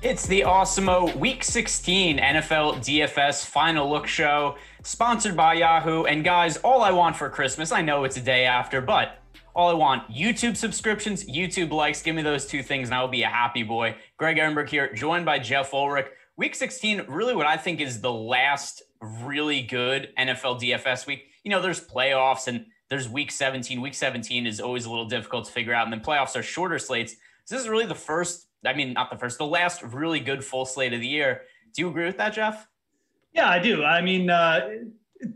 It's the Awesemo Week 16 NFL DFS Final Look Show, sponsored by Yahoo. And guys, all I want for Christmas, I know it's a day after, but all I want, YouTube subscriptions, YouTube likes. Give me those two things and I will be a happy boy. Greg Ehrenberg here, joined by Geoff Ulrich. Week 16, really what I think is the last really good NFL DFS week. You know, there's playoffs and there's week 17. Week 17 is always a little difficult to figure out. And then playoffs are shorter slates. So this is really the last really good full slate of the year. Do you agree with that, Geoff? Yeah, I do. I mean,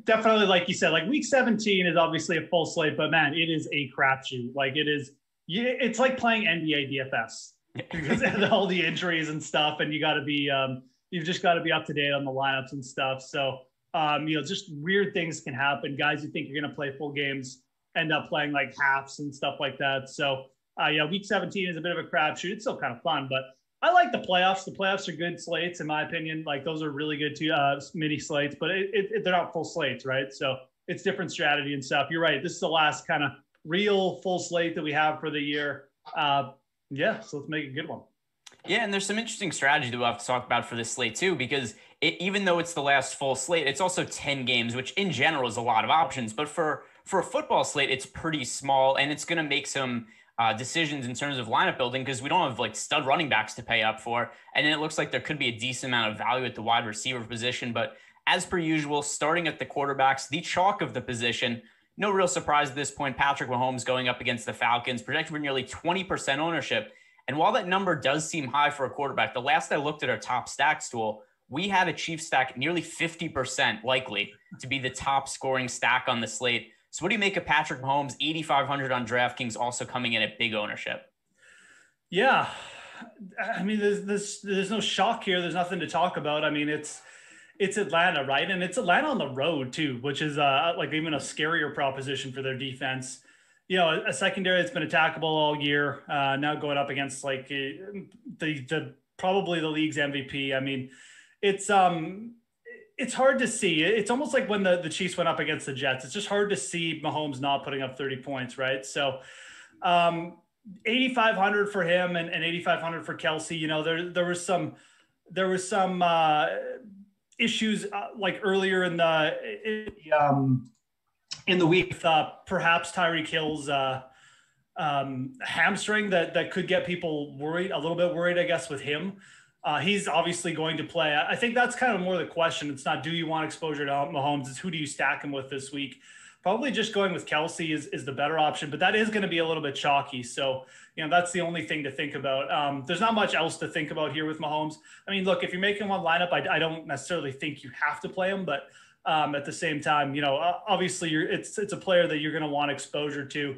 definitely, like you said, like week 17 is obviously a full slate, but man, it is a crapshoot. Like it's like playing NBA DFS because of all the injuries and stuff, and you've just got to be up to date on the lineups and stuff. So, just weird things can happen. Guys, you think you're going to play full games end up playing like halves and stuff like that. So, week 17 is a bit of a crapshoot. It's still kind of fun, but I like the playoffs. The playoffs are good slates, in my opinion. Like those are really good too, mini slates, but they're not full slates, right? So it's different strategy and stuff. You're right. This is the last kind of real full slate that we have for the year. So let's make a good one. Yeah, and there's some interesting strategy that we'll have to talk about for this slate too, because even though it's the last full slate, it's also 10 games, which in general is a lot of options. But for a football slate, it's pretty small, and it's going to make some decisions in terms of lineup building because we don't have like stud running backs to pay up for. And then it looks like there could be a decent amount of value at the wide receiver position. But as per usual, starting at the quarterbacks, the chalk of the position, no real surprise at this point. Patrick Mahomes going up against the Falcons, projected for nearly 20% ownership. And while that number does seem high for a quarterback, the last I looked at our top stacks tool, we had a Chiefs stack nearly 50% likely to be the top scoring stack on the slate. So what do you make of Patrick Mahomes, 8,500 on DraftKings, also coming in at big ownership? Yeah. I mean, there's no shock here. There's nothing to talk about. I mean, it's Atlanta, right? And it's Atlanta on the road too, which is like even a scarier proposition for their defense. You know, a secondary that's been attackable all year, now going up against like the probably the league's MVP. I mean, it's hard to see. It's almost like when the Chiefs went up against the Jets. It's just hard to see Mahomes not putting up 30 points, right? So 8,500 for him and 8,500 for Kelsey. You know, there was some issues like earlier in the week with perhaps Tyreek Hill's hamstring that could get people a little bit worried, I guess, with him. He's obviously going to play. I think that's kind of more the question. It's not, do you want exposure to Mahomes? It's who do you stack him with this week? Probably just going with Kelsey is the better option, but that is going to be a little bit chalky. So, you know, that's the only thing to think about. There's not much else to think about here with Mahomes. I mean, look, if you're making one lineup, I don't necessarily think you have to play him, but at the same time, you know, obviously it's a player that you're going to want exposure to.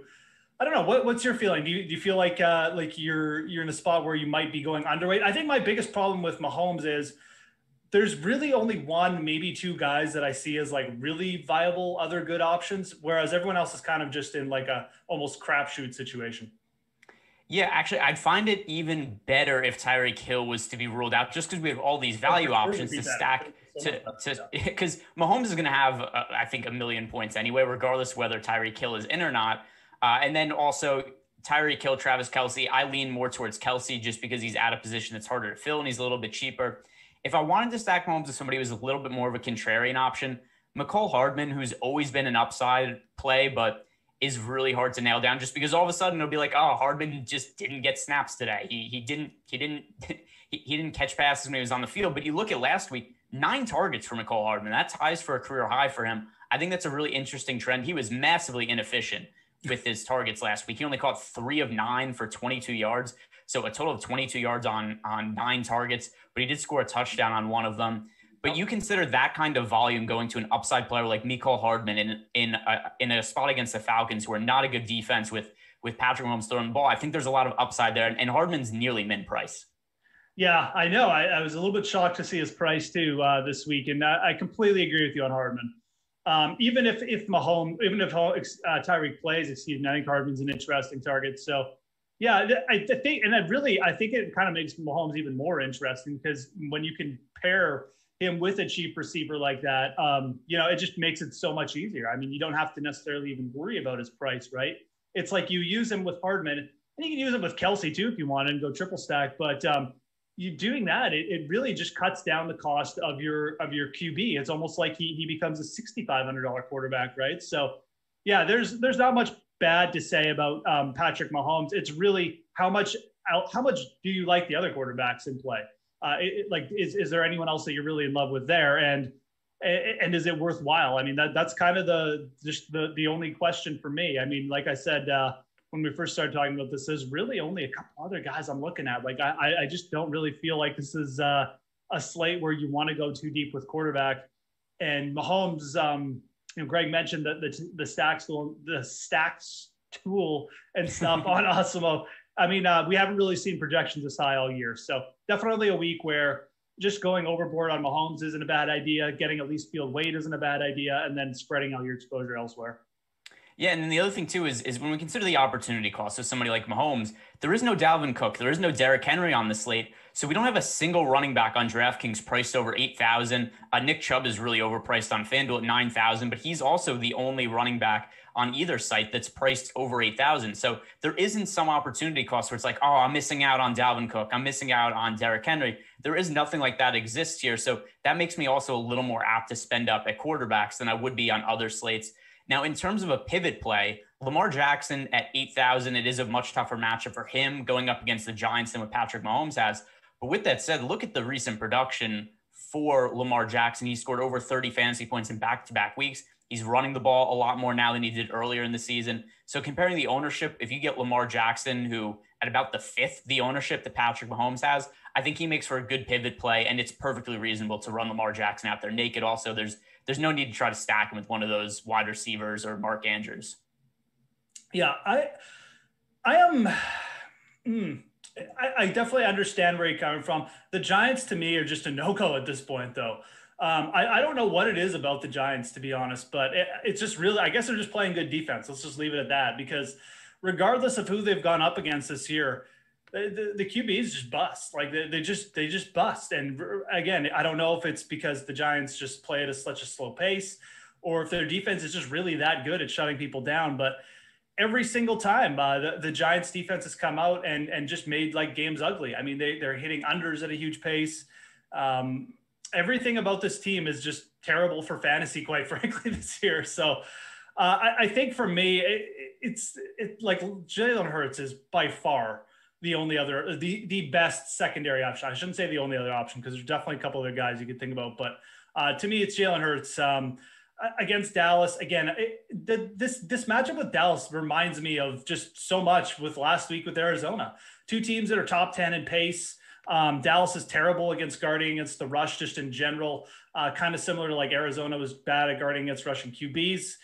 I don't know. What's your feeling? Do you feel like you're in a spot where you might be going underweight? I think my biggest problem with Mahomes is there's really only one, maybe two guys that I see as like really viable other good options, whereas everyone else is kind of just in like a almost crapshoot situation. Yeah, actually, I'd find it even better if Tyreek Hill was to be ruled out, just because we have all these value options to stack because Mahomes is going to have, I think, 1 million points anyway, regardless whether Tyreek Hill is in or not. And then also Tyreek Hill, Travis Kelce. I lean more towards Kelce just because he's at a position that's harder to fill and he's a little bit cheaper. If I wanted to stack Mahomes with somebody who's a little bit more of a contrarian option, McCole Hardman, who's always been an upside play, but is really hard to nail down just because all of a sudden it'll be like, oh, Hardman just didn't get snaps today. He didn't catch passes when he was on the field. But you look at last week, 9 targets for McCole Hardman. That ties for a career high for him. I think that's a really interesting trend. He was massively inefficient with his targets last week. He only caught 3 of 9 for 22 yards. So a total of 22 yards on 9 targets, but he did score a touchdown on one of them. But you consider that kind of volume going to an upside player like McCole Hardman in a spot against the Falcons, who are not a good defense with Patrick Mahomes throwing the ball. I think there's a lot of upside there, and Hardman's nearly min price. Yeah, I know. I was a little bit shocked to see his price too this week, and I completely agree with you on Hardman. Even if Tyreek plays, I think Hardman's an interesting target. So, yeah, I think it kind of makes Mahomes even more interesting because when you can pair him with a cheap receiver like that, it just makes it so much easier. I mean, you don't have to necessarily even worry about his price, right? It's like you use him with Hardman, and you can use him with Kelsey too if you want and go triple stack. But you doing that, it really just cuts down the cost of your QB. It's almost like he becomes a $6,500 quarterback, right? So yeah, there's not much bad to say about Patrick Mahomes. It's really how much do you like the other quarterbacks in play? Is there anyone else that you're really in love with there? And is it worthwhile? I mean, that's kind of the only question for me. I mean, like I said, when we first started talking about this, there's really only a couple other guys I'm looking at. Like, I just don't really feel like this is a slate where you want to go too deep with quarterback. And Mahomes, Greg mentioned that the stacks tool and stuff on Awesemo. I mean, we haven't really seen projections this high all year. So definitely a week where just going overboard on Mahomes isn't a bad idea. Getting at least field weight isn't a bad idea. And then spreading out your exposure elsewhere. Yeah, and then the other thing too is when we consider the opportunity cost of somebody like Mahomes, there is no Dalvin Cook, there is no Derrick Henry on the slate, so we don't have a single running back on DraftKings priced over 8,000. Nick Chubb is really overpriced on FanDuel at 9,000, but he's also the only running back on either site that's priced over 8,000. So there isn't some opportunity cost where it's like, oh, I'm missing out on Dalvin Cook, I'm missing out on Derrick Henry. There is nothing like that exists here, so that makes me also a little more apt to spend up at quarterbacks than I would be on other slates. Now, in terms of a pivot play, Lamar Jackson at 8,000, it is a much tougher matchup for him going up against the Giants than what Patrick Mahomes has. But with that said, look at the recent production for Lamar Jackson. He scored over 30 fantasy points in back-to-back weeks. He's running the ball a lot more now than he did earlier in the season. So comparing the ownership, if you get Lamar Jackson, who at about the fifth, the ownership that Patrick Mahomes has, I think he makes for a good pivot play, and it's perfectly reasonable to run Lamar Jackson out there naked. Also, there's no need to try to stack him with one of those wide receivers or Mark Andrews. Yeah, I am. I definitely understand where you're coming from. The Giants, to me, are just a no-go at this point, though. I don't know what it is about the Giants, to be honest, but it's just really, I guess they're just playing good defense. Let's just leave it at that, because regardless of who they've gone up against this year, the QBs just bust. Like they just bust. And again, I don't know if it's because the Giants just play at such a slow pace, or if their defense is just really that good at shutting people down. But every single time the Giants defense has come out and just made like games ugly. I mean, they're hitting unders at a huge pace. Everything about this team is just terrible for fantasy, quite frankly, this year. So I think for me, it's like Jalen Hurts is by far the only other, the best secondary option. I shouldn't say the only other option, because there's definitely a couple other guys you could think about. But to me, it's Jalen Hurts against Dallas. Again, this matchup with Dallas reminds me of just so much with last week with Arizona. Two teams that are top 10 in pace. Dallas is terrible against guarding against the rush, just in general, kind of similar to like Arizona was bad at guarding against rushing QBs.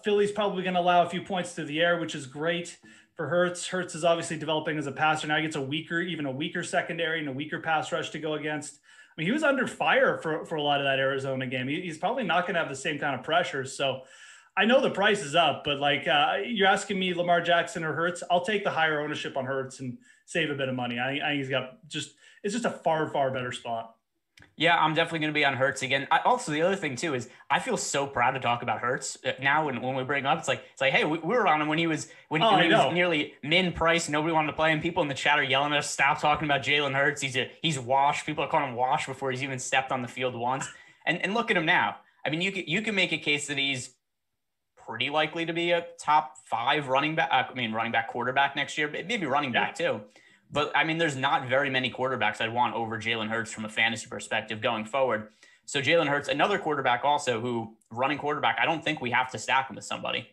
Philly's probably going to allow a few points through the air, which is great for Hurts. Hurts is obviously developing as a passer. Now he gets even a weaker secondary and a weaker pass rush to go against. I mean, he was under fire for a lot of that Arizona game. He's probably not going to have the same kind of pressure. So I know the price is up, but like you're asking me Lamar Jackson or Hurts, I'll take the higher ownership on Hurts and save a bit of money. I think he's got it's just a far, far better spot. Yeah, I'm definitely going to be on Hurts again. Also, the other thing too is I feel so proud to talk about Hurts now. When we bring up, it's like hey, we were on him when he was he was nearly min price. Nobody wanted to play him. People in the chat are yelling at us, "Stop talking about Jalen Hurts. He's washed." People are calling him washed before he's even stepped on the field once. And look at him now. I mean, you can make a case that he's pretty likely to be a top 5 running back quarterback next year, maybe running back too. But, I mean, there's not very many quarterbacks I'd want over Jalen Hurts from a fantasy perspective going forward. So Jalen Hurts, another quarterback also who, running quarterback, I don't think we have to stack him with somebody.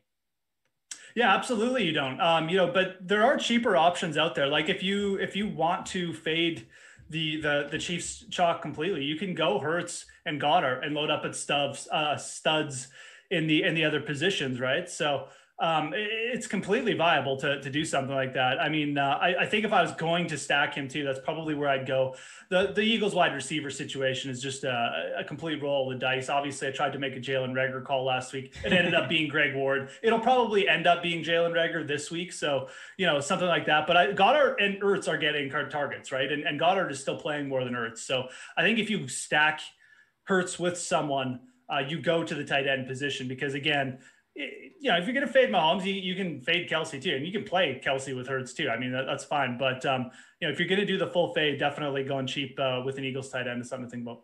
Yeah, absolutely you don't. But there are cheaper options out there. Like if you want to fade the Chiefs chalk completely, you can go Hurts and Goddard and load up at studs in the other positions, right? So it's completely viable to do something like that. I mean, I think if I was going to stack him too, that's probably where I'd go. The Eagles wide receiver situation is just a complete roll of the dice. Obviously, I tried to make a Jalen Reagor call last week. It ended up being Greg Ward. It'll probably end up being Jalen Reagor this week. So, something like that. But Goddard and Ertz are getting targets, right? And Goddard is still playing more than Ertz. So I think if you stack Hurts with someone, you go to the tight end position because, again, if you're going to fade Mahomes, you can fade Kelsey too. And you can play Kelsey with Hurts too. I mean, that's fine. But, if you're going to do the full fade, definitely going cheap with an Eagles tight end is something to think about.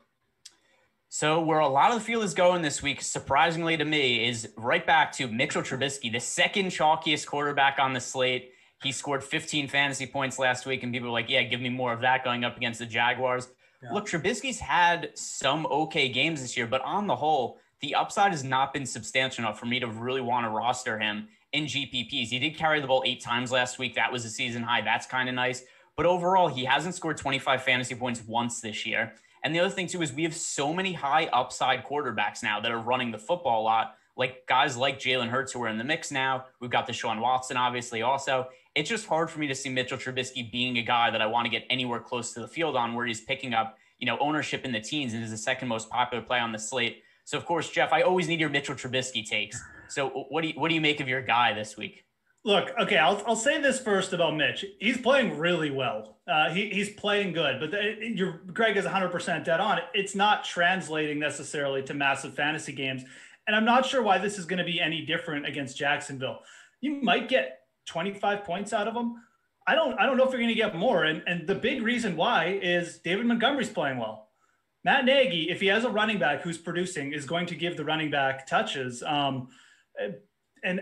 So where a lot of the field is going this week, surprisingly to me, is right back to Mitchell Trubisky, the second chalkiest quarterback on the slate. He scored 15 fantasy points last week, and people are like, yeah, give me more of that going up against the Jaguars. Yeah. Look, Trubisky's had some okay games this year, but on the whole, the upside has not been substantial enough for me to really want to roster him in GPPs. He did carry the ball 8 times last week. That was a season high. That's kind of nice. But overall, he hasn't scored 25 fantasy points once this year. And the other thing, too, is we have so many high upside quarterbacks now that are running the football a lot, like guys like Jalen Hurts who are in the mix now. We've got Deshaun Watson, obviously, also. It's just hard for me to see Mitchell Trubisky being a guy that I want to get anywhere close to the field on, where he's picking up, ownership in the teens and is the second most popular play on the slate. So, of course, Jeff, I always need your Mitchell Trubisky takes. So what do you make of your guy this week? Look, okay, I'll say this first about Mitch. He's playing really well. He's playing good, but Greg is 100% dead on. It's not translating necessarily to massive fantasy games. And I'm not sure why this is going to be any different against Jacksonville. You might get 25 points out of him. I don't know if you're going to get more. And the big reason why is David Montgomery's playing well. Matt Nagy, if he has a running back who's producing, is going to give the running back touches. And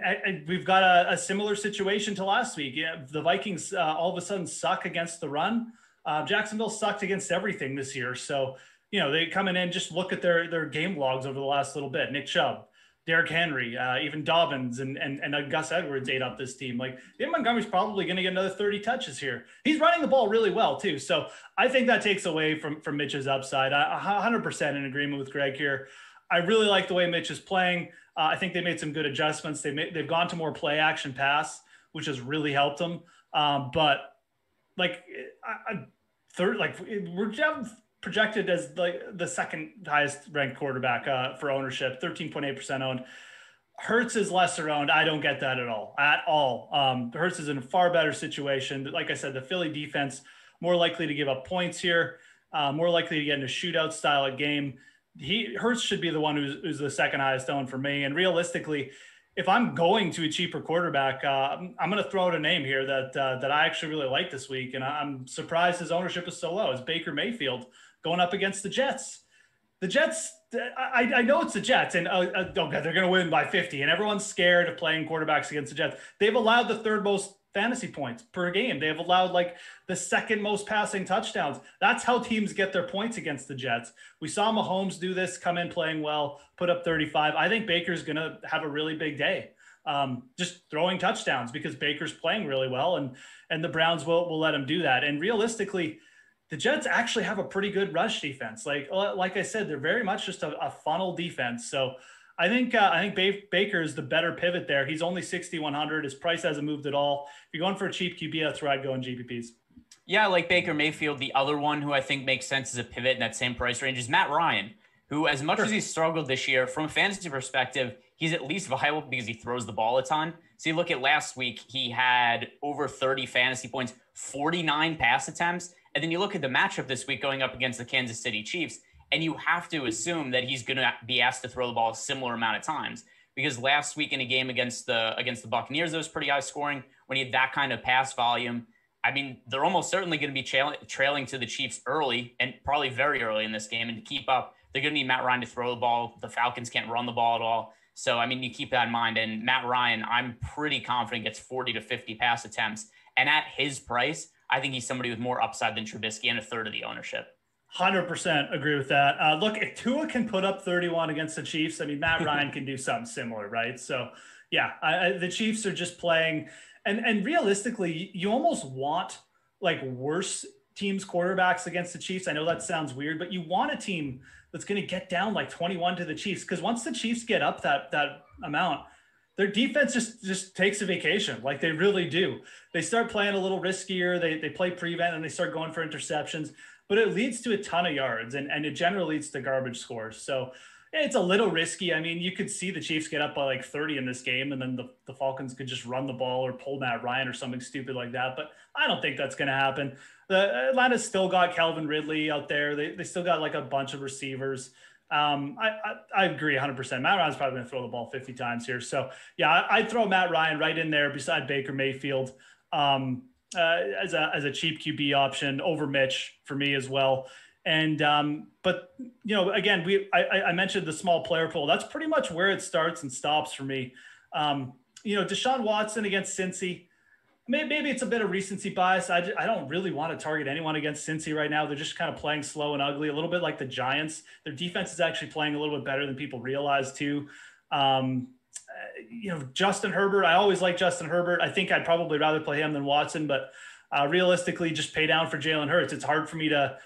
we've got a similar situation to last week. Yeah, the Vikings all of a sudden suck against the run. Jacksonville sucked against everything this year. So, they coming in, just look at their game logs over the last little bit. Nick Chubb, Derrick Henry, even Dobbins and Gus Edwards ate up this team. Like, David Montgomery's probably going to get another 30 touches here. He's running the ball really well too. So I think that takes away from Mitch's upside. 100% in agreement with Greg here. I really like the way Mitch is weigh I think they made some good adjustments. They've gone to more play action pass, which has really helped them. But we're projected as like the second highest ranked quarterback for ownership, 13.8% owned. Hurts is lesser owned. I don't get that at all. Hurts is in a far better situation. Like I said, the Philly defense more likely to give up points here, more likely to get in a shootout style game. Hurts should be the one who's the second highest owned for me. And realistically, if I'm going to a cheaper quarterback, I'm going to throw out a name here that I actually really like this week. And I'm surprised his ownership is so low. It's Baker Mayfield going up against the Jets. The Jets, I know it's the Jets, and okay, they're going to win by 50, and everyone's scared of playing quarterbacks against the Jets. They've allowed the third most fantasy points per game. They have allowed like the second most passing touchdowns. That's how teams get their points against the Jets. We saw Mahomes do this, come in playing well, put up 35. I think Baker's going to have a really big day, just throwing touchdowns because Baker's playing really well, and the Browns will let him do that. And realistically, the Jets actually have a pretty good rush defense. Like I said, they're very much just a funnel defense. So I think Baker is the better pivot there. He's only 6,100. His price hasn't moved at all. If you're going for a cheap QB, that's where I'd go in GPPs. Yeah, I like Baker Mayfield. The other one who I think makes sense as a pivot in that same price range is Matt Ryan, who, as much as he's struggled this year, from a fantasy perspective, he's at least viable because he throws the ball a ton. So you look at last week, he had over 30 fantasy points, 49 pass attempts. And then you look at the matchup this week going up against the Kansas City Chiefs, and you have to assume that he's going to be asked to throw the ball a similar amount of times, because last week in a game against the Buccaneers, that was pretty high scoring when he had that kind of pass volume. I mean, they're almost certainly going to be trailing to the Chiefs early, and probably very early in this game. And to keep up, they're going to need Matt Ryan to throw the ball. The Falcons can't run the ball at all. So, I mean, you keep that in mind. And Matt Ryan, I'm pretty confident gets 40 to 50 pass attempts. And at his price, I think he's somebody with more upside than Trubisky and a third of the ownership. 100% agree with that. Look, if Tua can put up 31 against the Chiefs, I mean, Matt Ryan can do something similar, right? So, yeah, the Chiefs are just playing. And realistically, you almost want like worse teams' quarterbacks against the Chiefs. I know that sounds weird, but you want a team that's going to get down like 21 to the Chiefs, because once the Chiefs get up that amount, their defense just takes a vacation. Like they really do. They start playing a little riskier. They play prevent and they start going for interceptions, but it leads to a ton of yards and it generally leads to garbage scores. So it's a little risky. I mean, you could see the Chiefs get up by like 30 in this game, and then the Falcons could just run the ball or pull Matt Ryan or something stupid like that. But I don't think that's going to happen. Atlanta's still got Calvin Ridley out there. They still got like a bunch of receivers. I agree 100%. Matt Ryan's probably going to throw the ball 50 times here. So yeah, I'd throw Matt Ryan right in there beside Baker Mayfield as a cheap QB option over Mitch for me as well. And but again, I mentioned the small player pool. That's pretty much where it starts and stops for me. Deshaun Watson against Cincy. Maybe it's a bit of recency bias. I don't really want to target anyone against Cincy right now. They're just kind of playing slow and ugly, a little bit like the Giants. Their defense is actually playing a little bit better than people realize too. Justin Herbert, I always like Justin Herbert. I think I'd probably rather play him than Watson, but realistically, just pay down for Jalen Hurts. It's hard for me to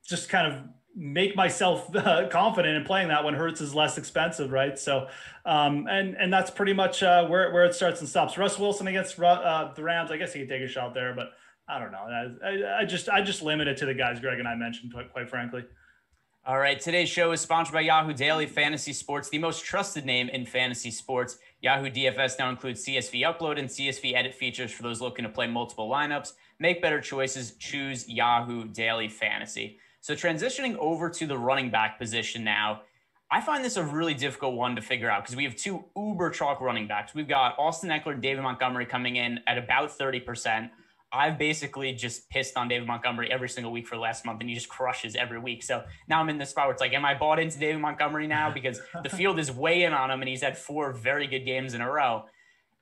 just kind of make myself confident in playing that when Hurts is less expensive, right? So, and that's pretty much where it starts and stops. Russ Wilson against the Rams, I guess he could take a shot there, but I don't know. I just limit it to the guys Greg and I mentioned, quite frankly. All right, today's show is sponsored by Yahoo Daily Fantasy Sports, the most trusted name in fantasy sports. Yahoo DFS now includes CSV upload and CSV edit features for those looking to play multiple lineups. Make better choices. Choose Yahoo Daily Fantasy. So transitioning over to the running back position now, I find this a really difficult one to figure out because we have two uber chalk running backs. We've got Austin Eckler and David Montgomery coming in at about 30%. I've basically just pissed on David Montgomery every single week for the last month, and he just crushes every week. So now I'm in this spot where it's like, am I bought into David Montgomery now? Because the field is way in on him, and he's had 4 very good games in a row.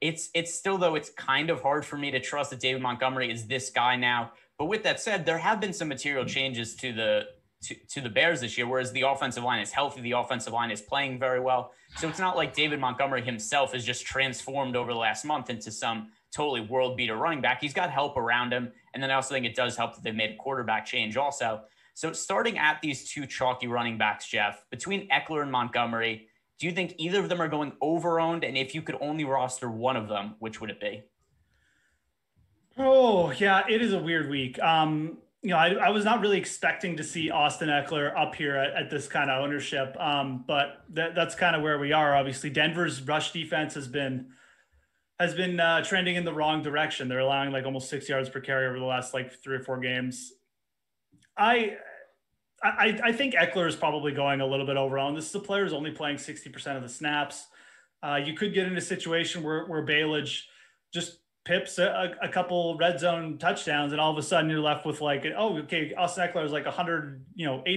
It's still, though, it's kind of hard for me to trust that David Montgomery is this guy now. But with that said, there have been some material changes to the Bears this year, whereas the offensive line is healthy. The offensive line is playing very well. So it's not like David Montgomery himself has just transformed over the last month into some totally world beater running back. He's got help around him. And then I also think it does help that they've made a quarterback change also. So starting at these two chalky running backs, Jeff, between Eckler and Montgomery, do you think either of them are going over-owned? And if you could only roster one of them, which would it be? Oh, yeah, it is a weird week. I was not really expecting to see Austin Eckler up here at this kind of ownership, but that's kind of where we are. Obviously, Denver's rush defense has been trending in the wrong direction. They're allowing like almost 6 yards per carry over the last like 3 or 4 games. I think Eckler is probably going a little bit over-owned. This is a player who's only playing 60% of the snaps. You could get in a situation where Bailage just pips a couple red zone touchdowns, and all of a sudden you're left with like, oh, okay, Austin Eckler is like 80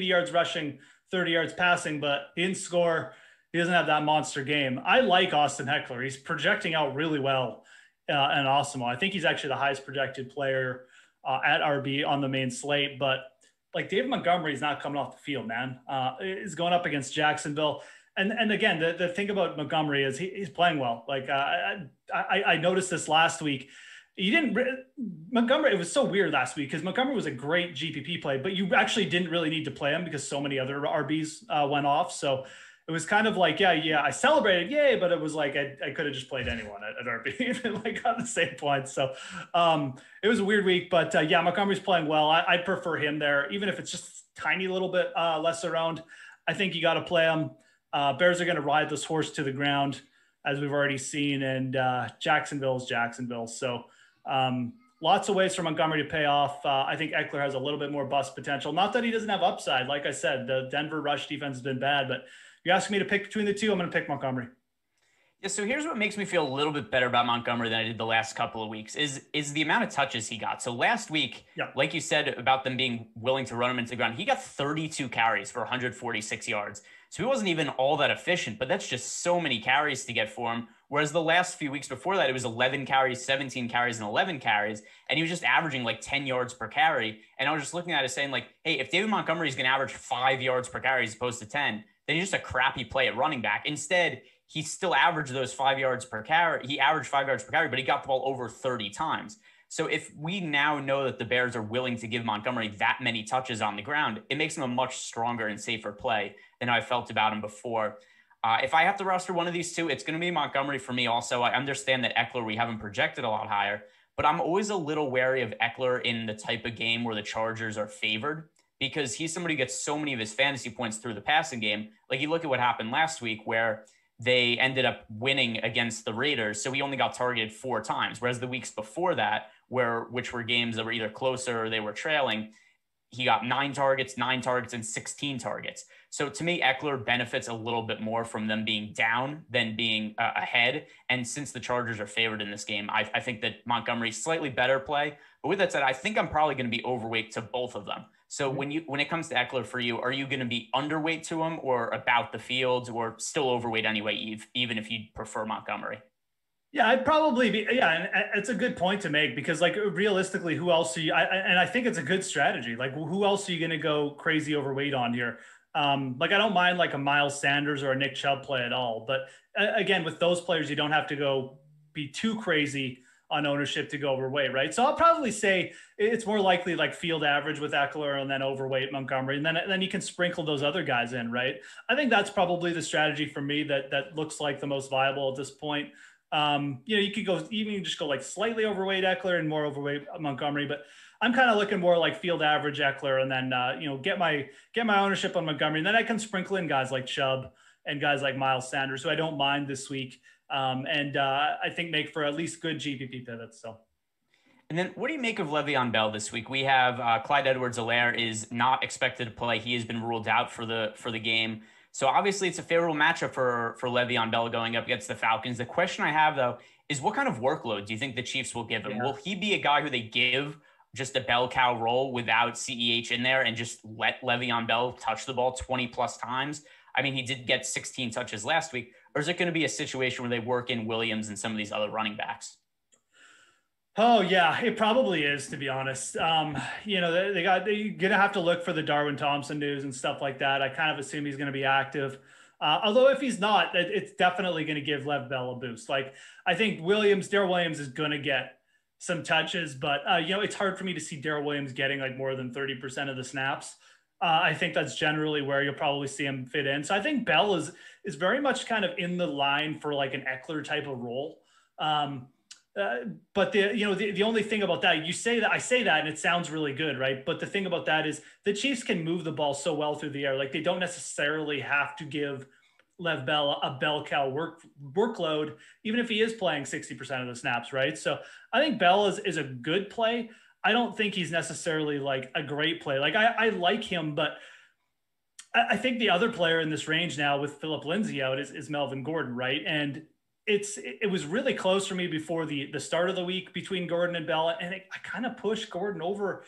yards rushing, 30 yards passing, but he didn't score. He doesn't have that monster game. I like Austin Eckler. He's projecting out really well in Awesemo. I think he's actually the highest projected player at RB on the main slate, but like David Montgomery is not coming off the field, man. He's going up against Jacksonville. And again, the thing about Montgomery is he's playing well. Like I noticed this last week. Montgomery, it was so weird last week because Montgomery was a great GPP play, but you actually didn't really need to play him because so many other RBs went off. So it was kind of like, yeah, I celebrated, yay, but it was like I could have just played anyone at RB and like got the same points. So it was a weird week, but yeah, Montgomery's playing well. I prefer him there, even if it's just a tiny little bit less around. I think you got to play him. Bears are going to ride this horse to the ground, as we've already seen, and Jacksonville's Jacksonville. So lots of ways for Montgomery to pay off. I think Eckler has a little bit more bust potential. Not that he doesn't have upside. Like I said, the Denver rush defense has been bad, but you ask me to pick between the two, I'm going to pick Montgomery. Yeah, so here's what makes me feel a little bit better about Montgomery than I did the last couple of weeks is the amount of touches he got. So last week, like you said about them being willing to run him into the ground, he got 32 carries for 146 yards. So he wasn't even all that efficient, but that's just so many carries to get for him. Whereas the last few weeks before that, it was 11 carries, 17 carries, and 11 carries. And he was just averaging like 10 yards per carry. And I was just looking at it saying like, hey, if David Montgomery is going to average 5 yards per carry as opposed to 10, then he's just a crappy play at running back. Instead, he still averaged those 5 yards per carry. He averaged 5 yards per carry, but he got the ball over 30 times. So if we now know that the Bears are willing to give Montgomery that many touches on the ground, it makes him a much stronger and safer play than I felt about him before. If I have to roster one of these two, it's going to be Montgomery for me also. I understand that Eckler, we haven't projected a lot higher, but I'm always a little wary of Eckler in the type of game where the Chargers are favored because he's somebody who gets so many of his fantasy points through the passing game. Like you look at what happened last week where they ended up winning against the Raiders. So he only got targeted 4 times. Whereas the weeks before that, which were games that were either closer or they were trailing, he got 9 targets, and 16 targets. So to me, Eckler benefits a little bit more from them being down than being ahead. And since the Chargers are favored in this game, I think that Montgomery's slightly better play. But with that said, I think I'm probably going to be overweight to both of them. So when it comes to Eckler for you, are you going to be underweight to him or about the field or still overweight anyway, even if you prefer Montgomery? Yeah, I'd probably be. Yeah, and it's a good point to make because, like, realistically, who else are you? And I think it's a good strategy. Like, who else are you going to go crazy overweight on here? Like, I don't mind like a Miles Sanders or a Nick Chubb play at all. But again, with those players, you don't have to go be too crazy on ownership to go overweight, right? So I'll probably say it's more likely like field average with Eckler and then overweight Montgomery, and then you can sprinkle those other guys in, right? I think that's probably the strategy for me that looks like the most viable at this point. You could go even just go like slightly overweight Eckler and more overweight Montgomery, but I'm kind of looking more like field average Eckler and then get my ownership on Montgomery, and then I can sprinkle in guys like Chubb and guys like Miles Sanders, who I don't mind this week, and I think make for at least good GPP pivots. So. And then what do you make of Le'Veon Bell this week? We have Clyde Edwards-Helaire is not expected to play. He has been ruled out for the game. So obviously it's a favorable matchup for Le'Veon Bell going up against the Falcons. The question I have, though, is what kind of workload do you think the Chiefs will give him? Yeah. Will he be a guy who they give just a bell cow role without CEH in there and just let Le'Veon Bell touch the ball 20 plus times? I mean, he did get 16 touches last week. Or is it going to be a situation where they work in Williams and some of these other running backs? Oh yeah, it probably is, to be honest. They're gonna have to look for the Darwin Thompson news and stuff like that. I kind of assume he's going to be active. Although if he's not, it's definitely going to give Lev Bell a boost. Like, I think Darrell Williams is going to get some touches, but it's hard for me to see Darrell Williams getting like more than 30% of the snaps. I think that's generally where you'll probably see him fit in. So I think Bell is very much kind of in the line for like an Eckler type of role. But the only thing about that, I say that and it sounds really good, right? But the thing about that is the Chiefs can move the ball so well through the air. Like, they don't necessarily have to give Lev Bell a bell cow workload, even if he is playing 60% of the snaps, right? So I think Bell is a good play. I don't think he's necessarily like a great play. Like, I like him, but I think the other player in this range now with Phillip Lindsay out is Melvin Gordon, right? And it was really close for me before the start of the week between Gordon and Bell, and I kind of pushed Gordon over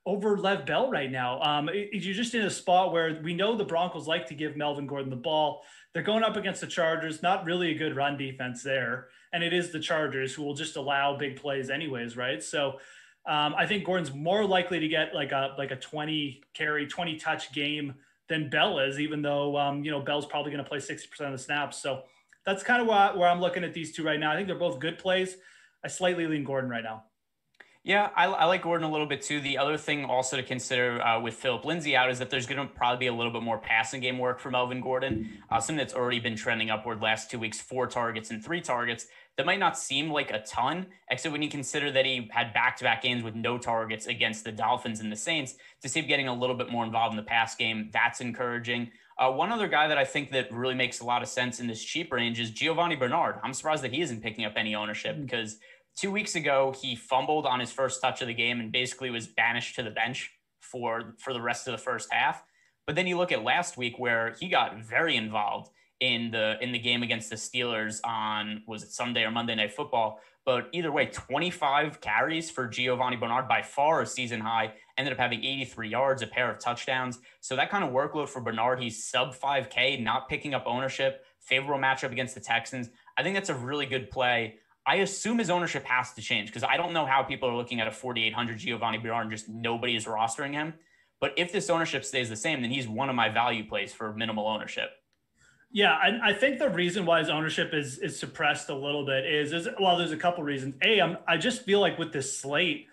Lev Bell right now. You're just in a spot where we know the Broncos like to give Melvin Gordon the ball. They're going up against the Chargers, not really a good run defense there, and it is the Chargers who will just allow big plays anyways, right? So I think Gordon's more likely to get like a 20 carry, 20 touch game than Bell is, even though Bell's probably going to play 60% of the snaps. So that's kind of where I'm looking at these two right now. I think they're both good plays. I slightly lean Gordon right now. Yeah, I like Gordon a little bit too. The other thing also to consider with Phillip Lindsay out is that there's going to probably be a little bit more passing game work for Melvin Gordon. Something that's already been trending upward last 2 weeks, 4 targets and 3 targets. That might not seem like a ton, except when you consider that he had back-to-back games with no targets against the Dolphins and the Saints. To see him getting a little bit more involved in the pass game, that's encouraging. One other guy that I think that really makes a lot of sense in this cheap range is Giovanni Bernard. I'm surprised that he isn't picking up any ownership because 2 weeks ago, he fumbled on his first touch of the game and basically was banished to the bench for the rest of the first half. But then you look at last week where he got very involved in the game against the Steelers on, was it Sunday or Monday Night Football? But either way, 25 carries for Giovanni Bernard, by far a season high, ended up having 83 yards, a pair of touchdowns. So that kind of workload for Bernard, he's sub 5K, not picking up ownership, favorable matchup against the Texans. I think that's a really good play. I assume his ownership has to change because I don't know how people are looking at a 4,800 Giovanni Bernard and just nobody is rostering him. But if this ownership stays the same, then he's one of my value plays for minimal ownership. Yeah, I think the reason why his ownership is suppressed a little bit is there's a couple reasons. I just feel like with this slate,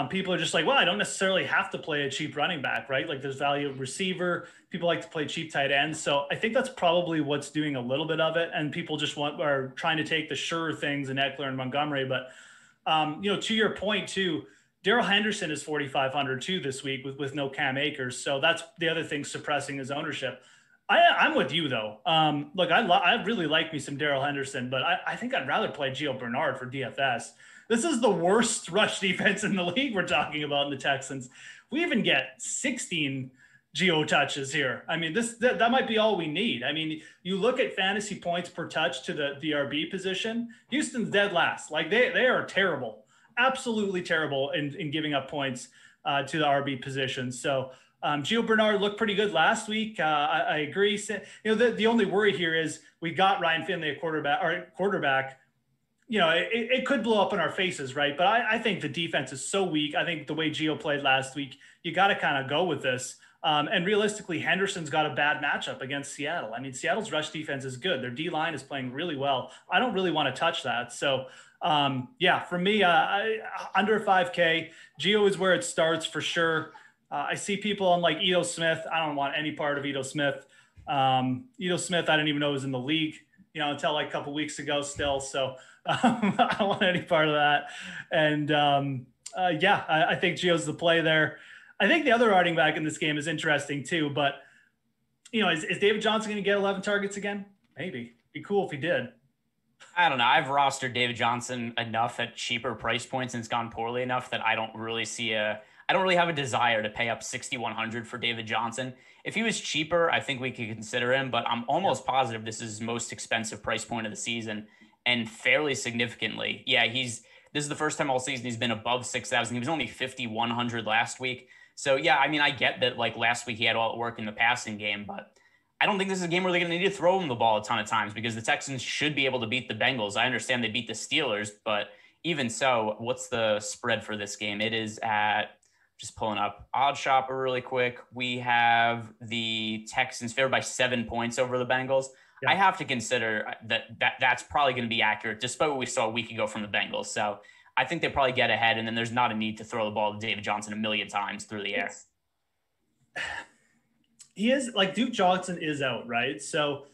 people are just like, well, I don't necessarily have to play a cheap running back, right? Like, there's value of receiver. People like to play cheap tight ends. So I think that's probably what's doing a little bit of it. And people just are trying to take the sure things in Eckler and Montgomery. But, to your point too, Darrell Henderson is 4,500 too this week with no Cam Akers. So that's the other thing suppressing his ownership. I'm with you though. Look, I really like me some Darrell Henderson, but I think I'd rather play Gio Bernard for DFS. This is the worst rush defense in the league we're talking about in the Texans. we even get 16 geo touches here, I mean, that might be all we need. I mean, you look at fantasy points per touch to the RB position, Houston's dead last. Like they are terrible, absolutely terrible in giving up points to the RB position. So Gio Bernard looked pretty good last week. I agree. The only worry here is we got Ryan Finley a quarterback. It could blow up in our faces, right? But I think the defense is so weak. I think the way Gio played last week, you got to kind of go with this. And realistically, Henderson's got a bad matchup against Seattle. I mean, Seattle's rush defense is good. Their D-line is playing really well. I don't really want to touch that. So, for me, under 5K, Gio is where it starts for sure. I see people on like Ito Smith. I don't want any part of Ito Smith. Ito Smith, I didn't even know was in the league, until like a couple weeks ago still. So I don't want any part of that. And I think Gio's the play there. I think the other running back in this game is interesting too, but is David Johnson going to get 11 targets again? Maybe. Be cool if he did. I don't know. I've rostered David Johnson enough at cheaper price points and it's gone poorly enough that I don't really have a desire to pay up 6,100 for David Johnson. If he was cheaper, I think we could consider him, but I'm almost positive this is his most expensive price point of the season and fairly significantly. Yeah, this is the first time all season he's been above 6,000. He was only 5,100 last week. So yeah, I mean, I get that like last week he had all the work in the passing game, but I don't think this is a game where they're going to need to throw him the ball a ton of times because the Texans should be able to beat the Bengals. I understand they beat the Steelers, but even so, what's the spread for this game? It is at, just pulling up Odd Shopper really quick. We have the Texans favored by 7 points over the Bengals. Yeah. I have to consider that's probably going to be accurate, despite what we saw a week ago from the Bengals. So I think they probably get ahead, and then there's not a need to throw the ball to David Johnson a million times through the air. He is like Duke Johnson is out, right? So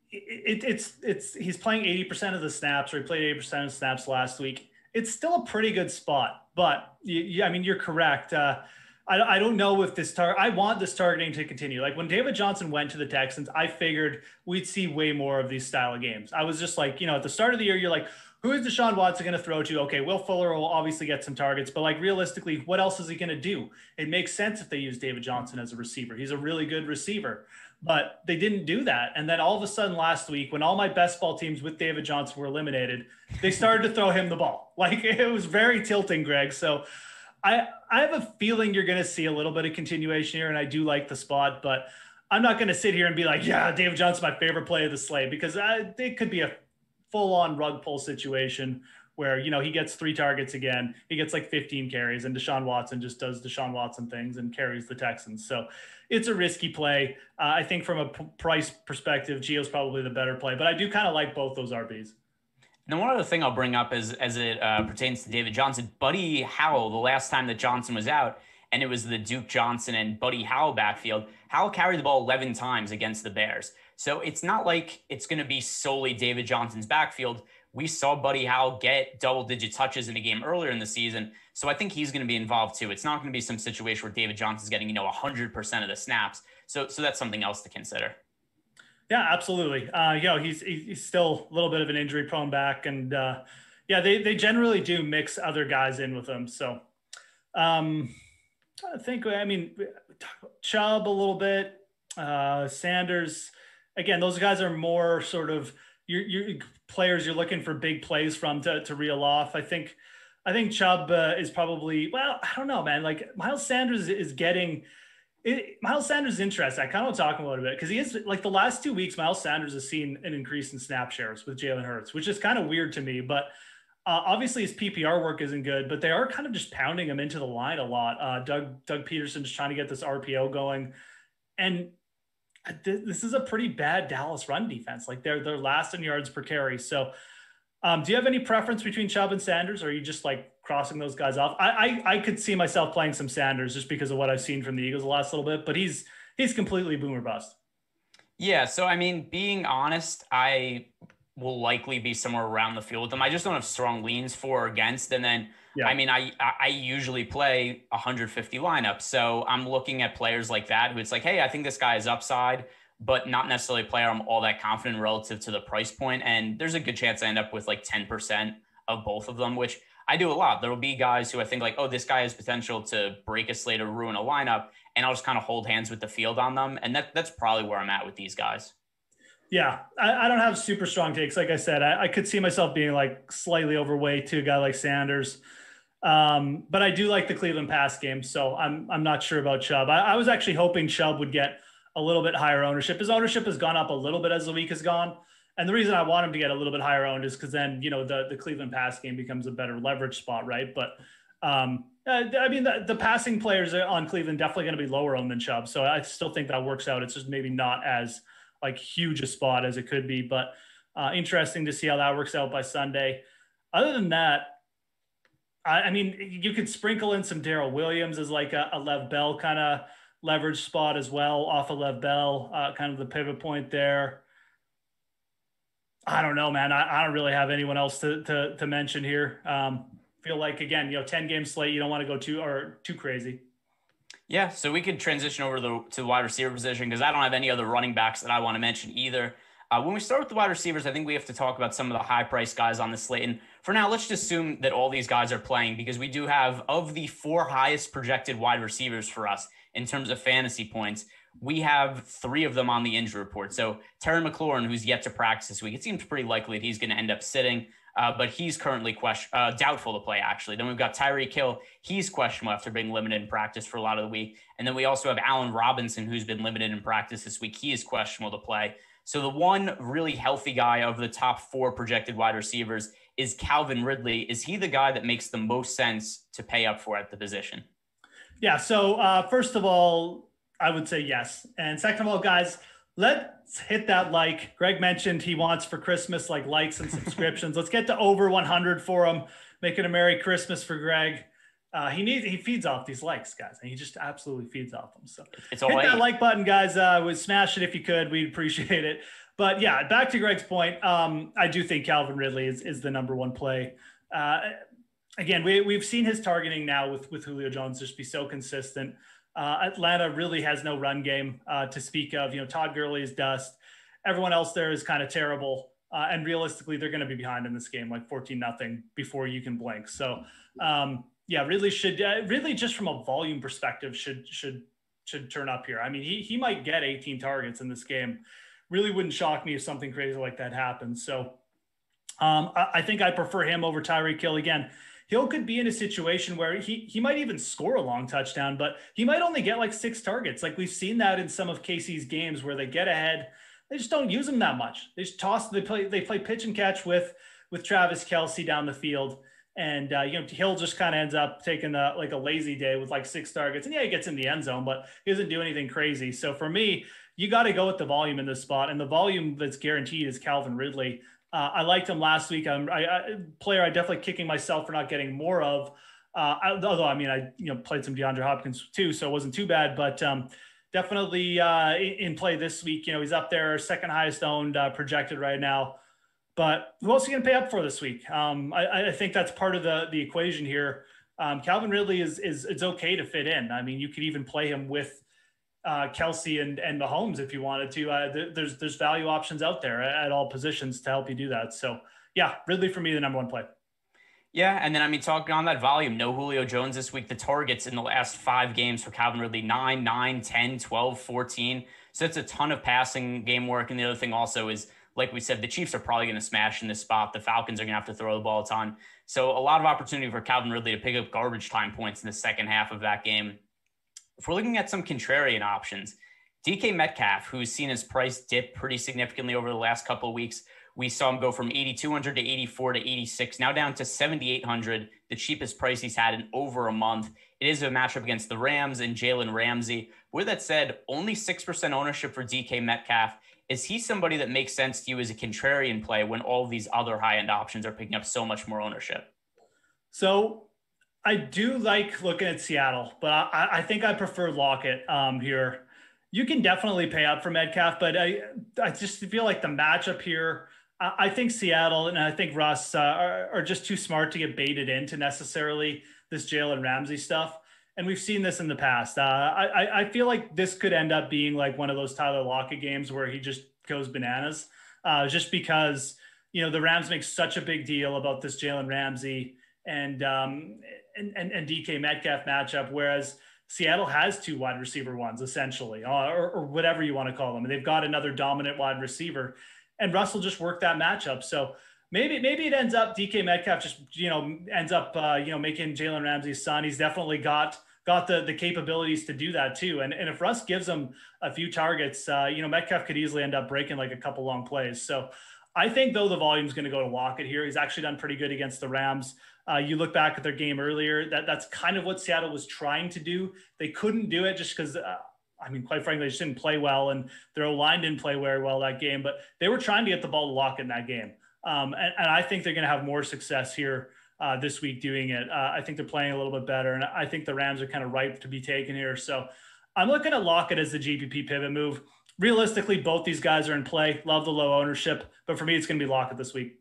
he's playing 80% of the snaps, or he played 80% of the snaps last week. It's still a pretty good spot, but I mean, you're correct. I don't know if I want this targeting to continue. Like when David Johnson went to the Texans, I figured we'd see way more of these style of games. I was just like, at the start of the year, you're like, who is Deshaun Watson going to throw to? Okay, Will Fuller will obviously get some targets, but like realistically, what else is he going to do? It makes sense if they use David Johnson as a receiver. He's a really good receiver, but they didn't do that. And then all of a sudden last week, when all my best ball teams with David Johnson were eliminated, they started to throw him the ball. Like it was very tilting, Greg. So I have a feeling you're going to see a little bit of continuation here, and I do like the spot, but I'm not going to sit here and be like, yeah, David Johnson's my favorite play of the slate, because it could be a full-on rug pull situation where, he gets 3 targets again. He gets like 15 carries, and Deshaun Watson just does Deshaun Watson things and carries the Texans. So it's a risky play. I think from a price perspective, Gio's probably the better play, but I do kind of like both those RBs. And one other thing I'll bring up is, as it pertains to David Johnson, Buddy Howell, the last time that Johnson was out, and it was the Duke Johnson and Buddy Howell backfield, Howell carried the ball 11 times against the Bears. So it's not like it's going to be solely David Johnson's backfield. We saw Buddy Howell get double-digit touches in a game earlier in the season, so I think he's going to be involved too. It's not going to be some situation where David Johnson's getting 100% of the snaps. So that's something else to consider. Yeah, absolutely. He's still a little bit of an injury-prone back, and they generally do mix other guys in with them. So I think, talk about Chubb a little bit, Sanders. Again, those guys are more sort of your players you're looking for big plays from to reel off. I think Chubb is probably, I don't know, man. Like Miles Sanders is getting. Miles Sanders is interesting. I kind of want to talk about it a bit because he is like the last 2 weeks, Miles Sanders has seen an increase in snap shares with Jalen Hurts, which is kind of weird to me. But obviously his PPR work isn't good, but they are kind of just pounding him into the line a lot. Doug Peterson's trying to get this RPO going. And this is a pretty bad Dallas run defense. Like they're last in yards per carry. So do you have any preference between Chubb and Sanders, or are you just like crossing those guys off? I could see myself playing some Sanders just because of what I've seen from the Eagles the last little bit, but he's completely boom or bust. Yeah. So, being honest, I will likely be somewhere around the field with them. I just don't have strong leans for or against. And then, yeah. I usually play 150 lineups. So I'm looking at players like that who it's like, hey, I think this guy is upside, but not necessarily a player I'm all that confident relative to the price point. And there's a good chance I end up with like 10% of both of them, which I do a lot. There will be guys who I think like, oh, this guy has potential to break a slate or ruin a lineup, and I'll just kind of hold hands with the field on them. And that's probably where I'm at with these guys. Yeah, I don't have super strong takes. Like I said, I could see myself being like slightly overweight to a guy like Sanders. But I do like the Cleveland pass game, so I'm not sure about Chubb. I was actually hoping Chubb would get a little bit higher ownership. His ownership has gone up a little bit as the week has gone. And the reason I want him to get a little bit higher owned is because then, the Cleveland pass game becomes a better leverage spot, right? But I mean, the passing players on Cleveland definitely going to be lower owned than Chubb. So I still think that works out. It's just maybe not as like huge a spot as it could be, but interesting to see how that works out by Sunday. Other than that, I mean, you could sprinkle in some Darrell Williams as like a Lev Bell kind of leverage spot as well, off of Lev Bell, kind of the pivot point there. I don't know, man. I don't really have anyone else to mention here. Feel like, again, 10 game slate, you don't want to go too crazy. Yeah, so we could transition over to the wide receiver position because I don't have any other running backs that I want to mention either. When we start with the wide receivers, I think we have to talk about some of the high-priced guys on the slate. And for now, let's just assume that all these guys are playing because we do have, of the 4 highest projected wide receivers for us in terms of fantasy points, we have 3 of them on the injury report. So Terry McLaurin, who's yet to practice this week, it seems pretty likely that he's going to end up sitting, but he's currently doubtful to play, actually. Then we've got Tyreek Hill. He's questionable after being limited in practice for a lot of the week. And then we also have Allen Robinson, who's been limited in practice this week. He is questionable to play. So the one really healthy guy of the top 4 projected wide receivers is Calvin Ridley. Is he the guy that makes the most sense to pay up for at the position? Yeah. So first of all, I would say yes. And second of all, guys, let's hit that like. Greg mentioned he wants for Christmas like likes and subscriptions. Let's get to over 100 for him. Make it a Merry Christmas for Greg. He feeds off these likes, guys, and he just absolutely feeds off them. So it's all hit that like button, guys. Would smash it if you could. We'd appreciate it. But yeah, back to Greg's point. I do think Calvin Ridley is the number one play. Again, we've seen his targeting now with Julio Jones just be so consistent. Atlanta really has no run game to speak of. Todd Gurley is dust. Everyone else there is kind of terrible. And realistically, they're going to be behind in this game, like 14-0 before you can blink. So yeah, really just from a volume perspective should turn up here. I mean, he might get 18 targets in this game. Really wouldn't shock me if something crazy like that happens. So I think I prefer him over Tyreek Hill. Again, Hill could be in a situation where he might even score a long touchdown, but he might only get like 6 targets. Like we've seen that in some of KC's games where they get ahead. They just don't use him that much. They just they play pitch and catch with Travis Kelce down the field. And, Hill just kind of ends up taking a lazy day with like 6 targets. And yeah, he gets in the end zone, but he doesn't do anything crazy. So for me, you got to go with the volume in this spot. And the volume that's guaranteed is Calvin Ridley. I liked him last week. Player I definitely kicking myself for not getting more of. Although, I mean, I played some DeAndre Hopkins too, so it wasn't too bad. But definitely in play this week. He's up there, second highest owned projected right now. But who else are you going to pay up for this week? I think that's part of the equation here. Calvin Ridley is it's okay to fit in. I mean, you could even play him with Kelce and Mahomes if you wanted to. There's value options out there at all positions to help you do that. So yeah, Ridley for me, the number one play. Yeah, and then, I mean, talking on that volume, no Julio Jones this week. The targets in the last 5 games for Calvin Ridley, 9, 10, 12, 14. So it's a ton of passing game work. And the other thing also is, like we said, the Chiefs are probably going to smash in this spot. The Falcons are going to have to throw the ball a ton. So a lot of opportunity for Calvin Ridley to pick up garbage time points in the second half of that game. If we're looking at some contrarian options, DK Metcalf, who's seen his price dip pretty significantly over the last couple of weeks. We saw him go from 8,200 to 84 to 86, now down to 7,800, the cheapest price he's had in over a month. It is a matchup against the Rams and Jalen Ramsey. With that said, only 6% ownership for DK Metcalf. Is he somebody that makes sense to you as a contrarian play when all of these other high-end options are picking up so much more ownership? So I do like looking at Seattle, but I think I prefer Lockett here. You can definitely pay up for Metcalf, but I just feel like the matchup here, I think Seattle and I think Russ are just too smart to get baited into necessarily this Jalen Ramsey stuff. And we've seen this in the past. I feel like this could end up being like one of those Tyler Lockett games where he just goes bananas just because, the Rams make such a big deal about this Jalen Ramsey and DK Metcalf matchup, whereas Seattle has 2 wide receiver ones essentially, or whatever you want to call them. And they've got another dominant wide receiver, and Russell just worked that matchup. So maybe it ends up DK Metcalf just, ends up, making Jalen Ramsey's son. He's definitely got the capabilities to do that too. And if Russ gives him a few targets, Metcalf could easily end up breaking like a couple long plays. So I think though the volume's going to go to Lockett here. He's actually done pretty good against the Rams. You look back at their game earlier, that's kind of what Seattle was trying to do. They couldn't do it just because, quite frankly, they just didn't play well, and their O-line didn't play very well that game, but they were trying to get the ball to Lockett in that game. And I think they're going to have more success here this week doing it. I think they're playing a little bit better, and I think the Rams are kind of ripe to be taken here. So I'm looking at Lockett as the GPP pivot move. Realistically, both these guys are in play. Love the low ownership, but for me, it's going to be Lockett this week.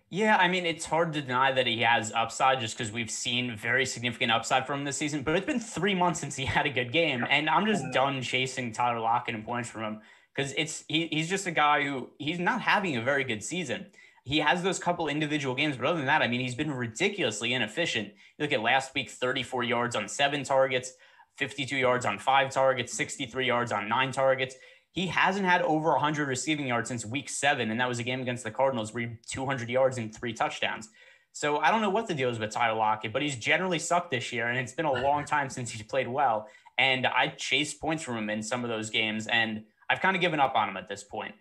Yeah, it's hard to deny that he has upside just because we've seen very significant upside from him this season. But it's been 3 months since he had a good game, and I'm just done chasing Tyler Lockett and points from him because he's just a guy who he's not having a very good season. He has those couple individual games, but other than that, he's been ridiculously inefficient. You look at last week, 34 yards on 7 targets, 52 yards on 5 targets, 63 yards on 9 targets. He hasn't had over 100 receiving yards since week 7, and that was a game against the Cardinals where he had 200 yards and 3 touchdowns. So I don't know what the deal is with Tyler Lockett, but he's generally sucked this year, and it's been a long time since he's played well. And I chased points from him in some of those games, and I've kind of given up on him at this point.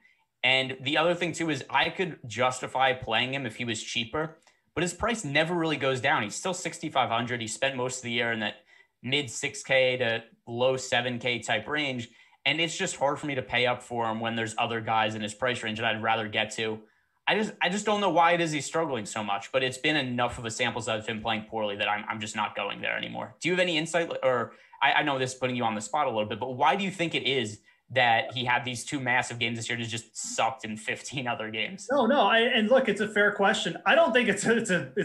And the other thing, too, is I could justify playing him if he was cheaper, but his price never really goes down. He's still $6,500. He spent most of the year in that mid 6K to low 7K type range. And it's just hard for me to pay up for him when there's other guys in his price range that I'd rather get to. I just don't know why it is he's struggling so much, but it's been enough of a sample size of him playing poorly that I'm just not going there anymore. Do you have any insight, or I know this is putting you on the spot a little bit, but why do you think it is that he had these 2 massive games this year and has just sucked in 15 other games? No. And look, it's a fair question. I don't think it's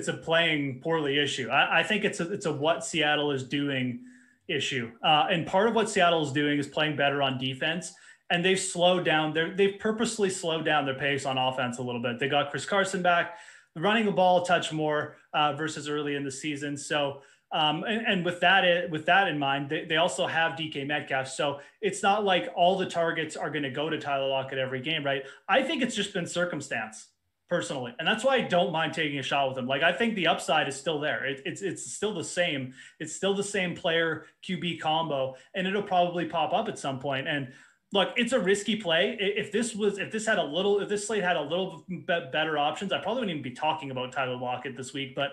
a playing poorly issue. I think it's a what Seattle is doing issue. And part of what Seattle is doing is playing better on defense, and they've slowed down. They've purposely slowed down their pace on offense a little bit. They got Chris Carson back, running the ball a touch more versus early in the season. So, and with that in mind, they also have DK Metcalf. So it's not like all the targets are going to go to Tyler Lockett every game, right? I think it's just been circumstance, personally. And that's why I don't mind taking a shot with him. Like, I think the upside is still there. It's still the same. It's still the same player QB combo, and it'll probably pop up at some point. And look, it's a risky play. If this slate had a little bit better options, I probably wouldn't even be talking about Tyler Lockett this week. But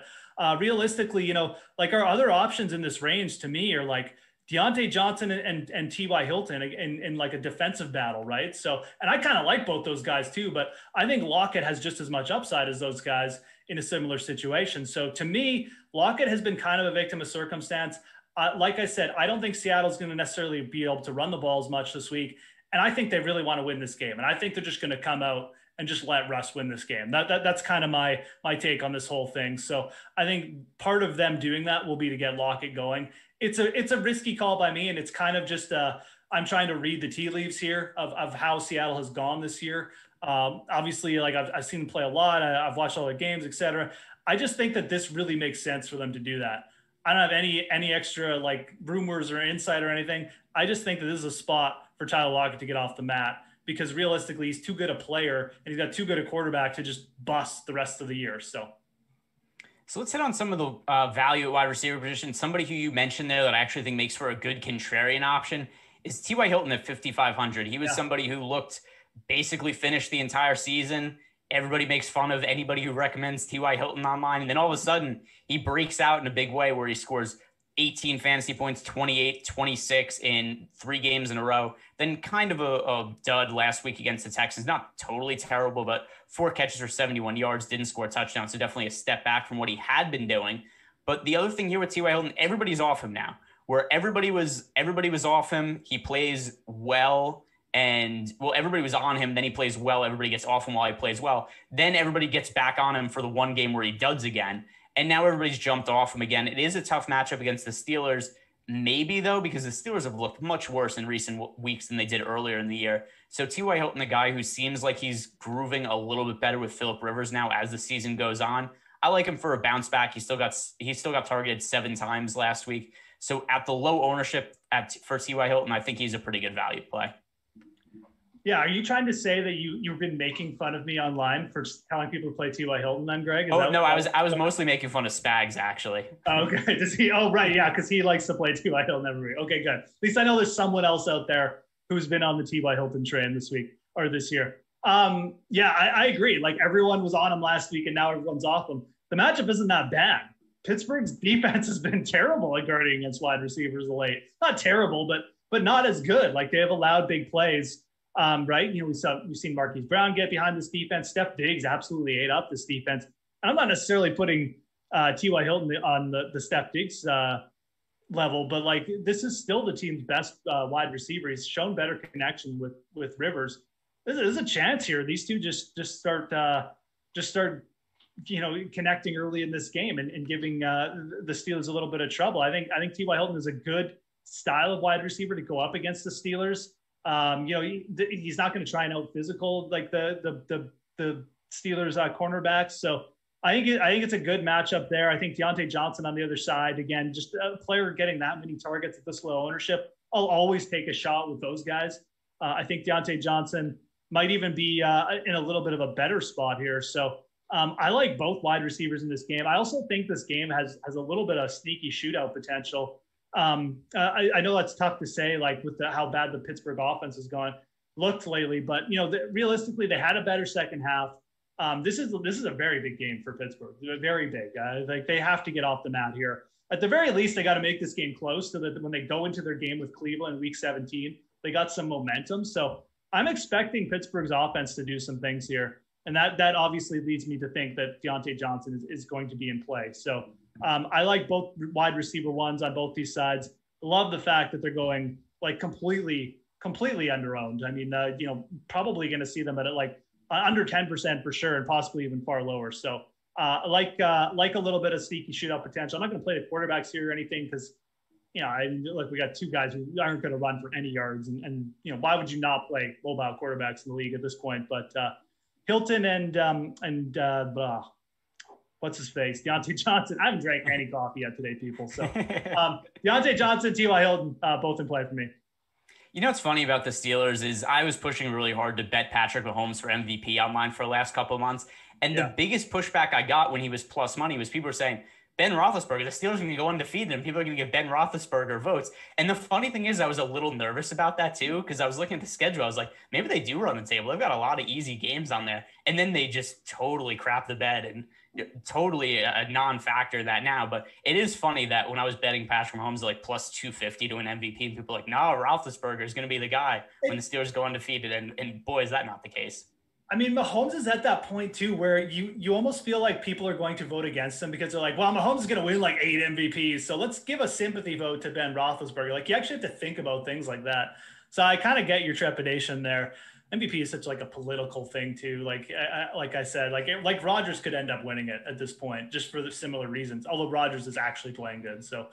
realistically, like our other options in this range to me are like Deontay Johnson and T.Y. Hilton in like a defensive battle, right? So, and I kind of like both those guys too, but I think Lockett has just as much upside as those guys in a similar situation. So to me, Lockett has been kind of a victim of circumstance. Like I said, I don't think Seattle's going to necessarily be able to run the ball as much this week, and I think they really want to win this game. And I think they're just going to come out and just let Russ win this game. That's kind of my take on this whole thing. So I think part of them doing that will be to get Lockett going. It's a risky call by me, and it's kind of just I'm trying to read the tea leaves here of how Seattle has gone this year. Obviously, like I've seen them play a lot. I've watched all the games, etc. I just think that this really makes sense for them to do that. I don't have any extra like rumors or insight or anything. I just think that this is a spot for Tyler Lockett to get off the mat, because realistically, he's too good a player and he's got too good a quarterback to just bust the rest of the year. So let's hit on some of the value at wide receiver position. Somebody who you mentioned there that I actually think makes for a good contrarian option is T.Y. Hilton at 5,500. He was somebody who looked basically finished the entire season. Everybody makes fun of anybody who recommends T.Y. Hilton online. And then all of a sudden he breaks out in a big way where he scores 18 fantasy points, 28, 26 in 3 games in a row. Then kind of a dud last week against the Texans. Not totally terrible, but 4 catches for 71 yards, didn't score a touchdown. So definitely a step back from what he had been doing. But the other thing here with T.Y. Hilton, everybody's off him now. Where everybody was off him, he plays well. And everybody was on him. Then he plays well. Everybody gets off him while he plays well. Then everybody gets back on him for the one game where he duds again. And now everybody's jumped off him again. It is a tough matchup against the Steelers. Maybe, though, because the Steelers have looked much worse in recent weeks than they did earlier in the year. So T.Y. Hilton, the guy who seems like he's grooving a little bit better with Phillip Rivers now as the season goes on, I like him for a bounce back. He still got targeted 7 times last week. So at the low ownership for T.Y. Hilton, I think he's a pretty good value play. Yeah, are you trying to say that you've been making fun of me online for telling people to play T.Y. Hilton then, Greg? No, I was mostly making fun of Spags, actually. Oh, okay. Does he? Oh, right. Yeah, because he likes to play T.Y. Hilton every week. Okay, good. At least I know there's someone else out there who's been on the T.Y. Hilton train this week or this year. Yeah, I agree. Like, everyone was on him last week, and now everyone's off him. The matchup isn't that bad. Pittsburgh's defense has been terrible at guarding against wide receivers of late. Not terrible, but not as good. Like, they have allowed big plays. Right? You know, we've seen Marquise Brown get behind this defense. Steph Diggs absolutely ate up this defense. And I'm not necessarily putting T.Y. Hilton on the Steph Diggs level, but like, this is still the team's best wide receiver. He's shown better connection with Rivers. There's a chance here. These two just start connecting early in this game and giving the Steelers a little bit of trouble. I think T.Y. Hilton is a good style of wide receiver to go up against the Steelers. He's not going to try and out physical like the Steelers cornerbacks. So I think it's a good matchup there. I think Deontay Johnson on the other side, again, just a player getting that many targets at this low ownership. I'll always take a shot with those guys. I think Deontay Johnson might even be in a little bit of a better spot here. So I like both wide receivers in this game. I also think this game has a little bit of sneaky shootout potential. I know that's tough to say, like with how bad the Pittsburgh offense has looked lately, but realistically, they had a better second half. This is a very big game for Pittsburgh, very big. Like, they have to get off the mat here. At the very least, they got to make this game close so that when they go into their game with Cleveland in Week 17, they got some momentum. So I'm expecting Pittsburgh's offense to do some things here, and that obviously leads me to think that Deontay Johnson is going to be in play. So I like both wide receiver ones on both these sides. Love the fact that they're going like completely underowned. I mean, probably going to see them at like under 10% for sure, and possibly even far lower. So like a little bit of sneaky shootout potential. I'm not going to play the quarterbacks here or anything because, we got two guys who aren't going to run for any yards, and why would you not play mobile quarterbacks in the league at this point? But Hilton and what's his face? Deontay Johnson. I haven't drank any coffee yet today, people. So Deontay Johnson, T.Y. Hilton, both in play for me. You know what's funny about the Steelers is I was pushing really hard to bet Patrick Mahomes for MVP online for the last couple of months. And the biggest pushback I got when he was plus money was people were saying, Ben Roethlisberger, the Steelers are going to go undefeated and people are going to give Ben Roethlisberger votes. And the funny thing is I was a little nervous about that too, because I was looking at the schedule. I was like, maybe they do run the table. They've got a lot of easy games on there. And then they just totally crap the bed and totally a non-factor that now. But it is funny that when I was betting Patrick Mahomes like plus 250 to an MVP, and people are like, no, Roethlisberger is going to be the guy when the Steelers go undefeated. And boy, is that not the case. I mean, Mahomes is at that point too, where you almost feel like people are going to vote against him because they're like, well, Mahomes is going to win like 8 MVPs. So let's give a sympathy vote to Ben Roethlisberger. Like, you actually have to think about things like that. So I kind of get your trepidation there. MVP is such like a political thing too. Like I said, like Rodgers could end up winning it at this point, just for the similar reasons. Although Rodgers is actually playing good, so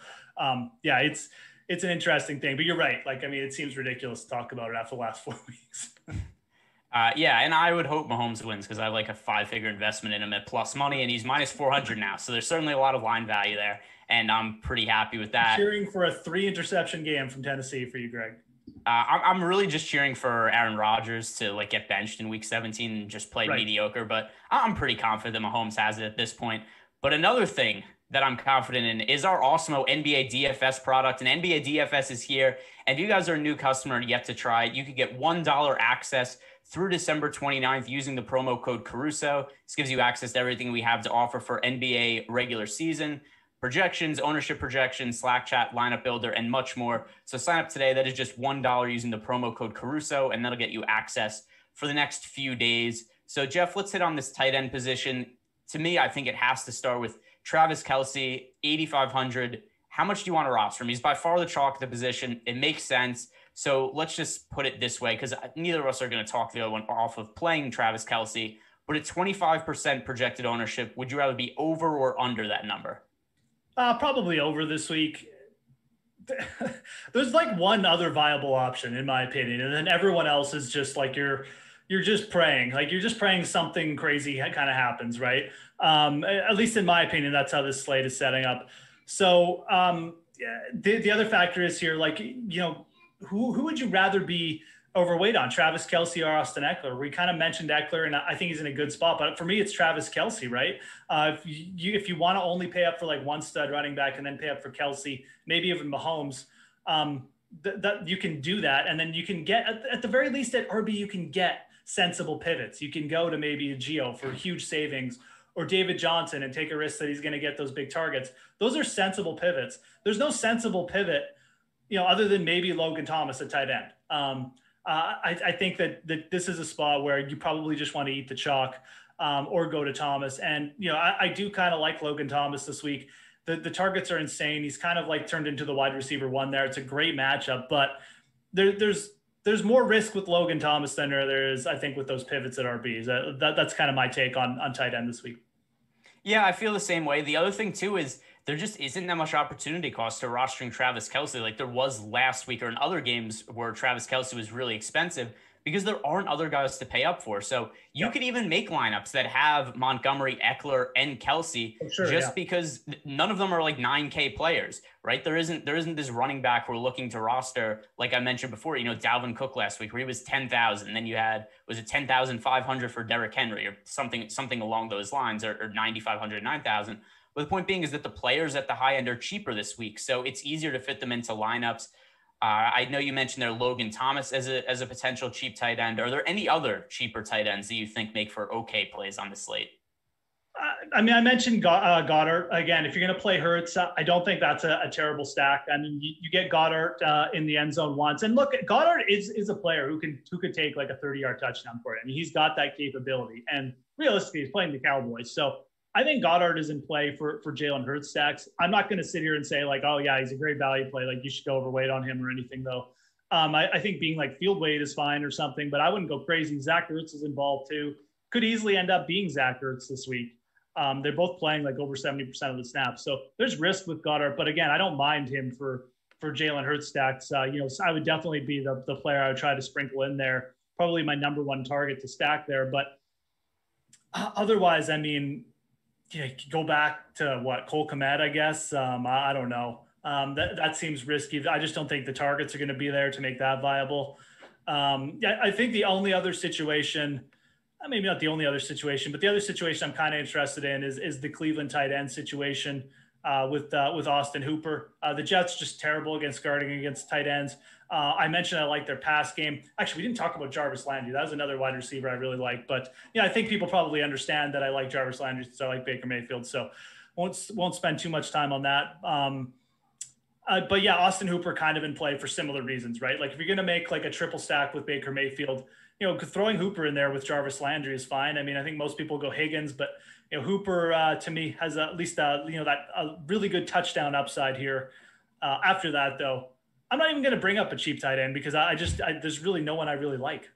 yeah, it's an interesting thing. But you're right. Like, I mean, it seems ridiculous to talk about it after the last 4 weeks. Yeah, and I would hope Mahomes wins because I like a 5-figure investment in him at plus money, and he's minus 400 now. So there's certainly a lot of line value there, and I'm pretty happy with that. Cheering for a 3-interception game from Tennessee for you, Greg. I'm really just cheering for Aaron Rodgers to like get benched in Week 17 and just play mediocre, but I'm pretty confident that Mahomes has it at this point. But another thing that I'm confident in is our Awesemo NBA DFS product, and NBA DFS is here. And if you guys are a new customer and yet to try it, you could get $1 access through December 29th using the promo code Caruso. This gives you access to everything we have to offer for NBA regular season, projections, ownership projections, Slack chat, lineup builder, and much more. So sign up today. That is just $1 using the promo code Caruso, and that'll get you access for the next few days. So Jeff, let's hit on this tight end position. To me, I think it has to start with Travis Kelce, 8,500. How much do you want to roster him? He's by far the chalk at the position. It makes sense. So let's just put it this way, because neither of us are going to talk the other one off of playing Travis Kelce. But at 25% projected ownership, would you rather be over or under that number? Probably over this week. There's like one other viable option, in my opinion, and then everyone else is just like your you're just praying. Like you're just praying something crazy kind of happens, right? At least in my opinion, that's how this slate is setting up. So the other factor is here, like, who would you rather be overweight on, Travis Kelce or Austin Eckler? We kind of mentioned Eckler, and I think he's in a good spot, but for me, it's Travis Kelce, right? If you want to only pay up for like one stud running back and then pay up for Kelce, maybe even Mahomes, that you can do that. And then you can get, at the very least at RB, you can get sensible pivots. You can go to maybe a Geo for huge savings, or David Johnson and take a risk that he's going to get those big targets. Those are sensible pivots. There's no sensible pivot, other than maybe Logan Thomas at tight end. I think that this is a spot where you probably just want to eat the chalk or go to Thomas. And, I do kind of like Logan Thomas this week. The targets are insane. He's kind of like turned into the wide receiver one there. It's a great matchup, but there's more risk with Logan Thomas than there is, I think, with those pivots at RBs. That's kind of my take on tight end this week. Yeah, I feel the same way. The other thing, too, is there just isn't that much opportunity cost to rostering Travis Kelce like there was last week or in other games where Travis Kelce was really expensive because there aren't other guys to pay up for. So you could even make lineups that have Montgomery, Eckler, and Kelce because none of them are like 9K players, right? There isn't this running back we're looking to roster. Like I mentioned before, Dalvin Cook last week where he was 10,000. Then you had, was it 10,500 for Derrick Henry or something along those lines, or 9,500, 9,000. But the point being is that the players at the high end are cheaper this week. So it's easier to fit them into lineups. I know you mentioned there Logan Thomas as a potential cheap tight end. Are there any other cheaper tight ends that you think make for okay plays on the slate? I mentioned Goddard. Again, if you're going to play Hurts, I don't think that's a terrible stack. I mean, you get Goddard in the end zone once. And look, Goddard is a player who could take like a 30-yard touchdown for it. I mean, he's got that capability. And realistically, he's playing the Cowboys. So I think Goddard is in play for Jalen Hurts stacks. I'm not going to sit here and say like, oh yeah, he's a great value play. Like you should go overweight on him or anything though. I think being like field weight is fine or something, but I wouldn't go crazy. Zach Ertz is involved too. Could easily end up being Zach Ertz this week. They're both playing like over 70% of the snaps. So there's risk with Goddard, but again, I don't mind him for Jalen Hurts stacks. So I would definitely be the player I would try to sprinkle in there. Probably my number one target to stack there. But otherwise, I mean, go back to Cole Kmet, I guess. I don't know. That seems risky. I just don't think the targets are going to be there to make that viable. I think the only other situation, maybe not the only other situation, but the other situation I'm kind of interested in is the Cleveland tight end situation with Austin Hooper. The Jets just terrible guarding against tight ends. I mentioned I like their pass game. Actually, we didn't talk about Jarvis Landry. That was another wide receiver I really like. But I think people probably understand that I like Jarvis Landry since I like Baker Mayfield. So won't spend too much time on that. But yeah, Austin Hooper kind of in play for similar reasons, right? Like if you're going to make like a triple stack with Baker Mayfield, throwing Hooper in there with Jarvis Landry is fine. I mean, I think most people go Higgins, but Hooper to me has at least that a really good touchdown upside here. After that, though, I'm not even going to bring up a cheap tight end because there's really no one I really like.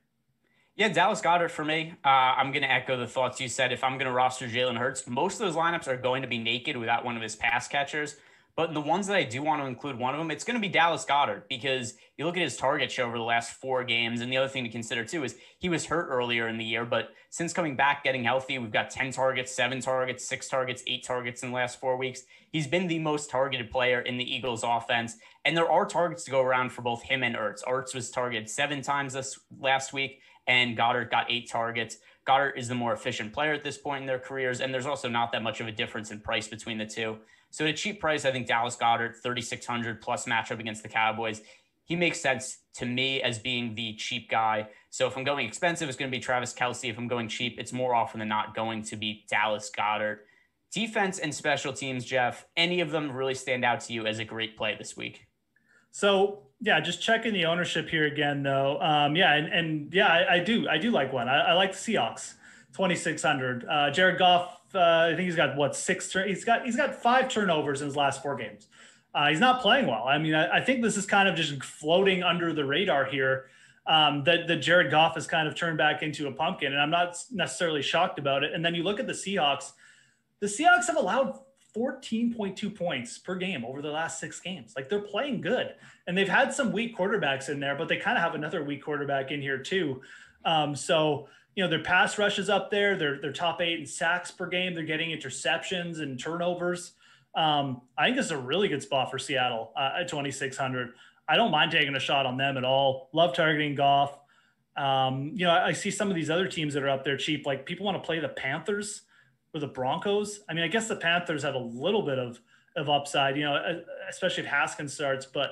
Yeah, Dallas Goedert for me. I'm going to echo the thoughts you said. If I'm going to roster Jalen Hurts, most of those lineups are going to be naked without one of his pass catchers. But the ones that I do want to include one of them, it's going to be Dallas Goedert because you look at his target share over the last 4 games. And the other thing to consider, too, is he was hurt earlier in the year. But since coming back, getting healthy, we've got 10 targets, 7 targets, 6 targets, 8 targets in the last 4 weeks. He's been the most targeted player in the Eagles offense. And there are targets to go around for both him and Ertz. Ertz was targeted 7 times this last week, and Goddard got 8 targets. Goddard is the more efficient player at this point in their careers. And there's also not that much of a difference in price between the two. So at a cheap price, I think Dallas Goedert, 3,600 plus matchup against the Cowboys. He makes sense to me as being the cheap guy. So if I'm going expensive, it's going to be Travis Kelce. If I'm going cheap, it's more often than not going to be Dallas Goedert. Defense and special teams, Jeff, any of them really stand out to you as a great play this week? So yeah, just checking the ownership here again, though. I do like one. I like the Seahawks, 2,600. Jared Goff. I think he's got 6 he's got 5 turnovers in his last 4 games. He's not playing well. I mean, I think this is kind of just floating under the radar here. That Jared Goff has kind of turned back into a pumpkin, and I'm not necessarily shocked about it. And then you look at the Seahawks. The Seahawks have allowed 14.2 points per game over the last 6 games. Like they're playing good, and they've had some weak quarterbacks in there, but they kind of have another weak quarterback in here too. So, their pass rush is up there. They're top 8 in sacks per game. They're getting interceptions and turnovers. I think this is a really good spot for Seattle at 2,600. I don't mind taking a shot on them at all. Love targeting Goff. I see some of these other teams that are up there cheap. Like, people want to play the Panthers or the Broncos. I mean, I guess the Panthers have a little bit of upside, especially if Haskins starts, but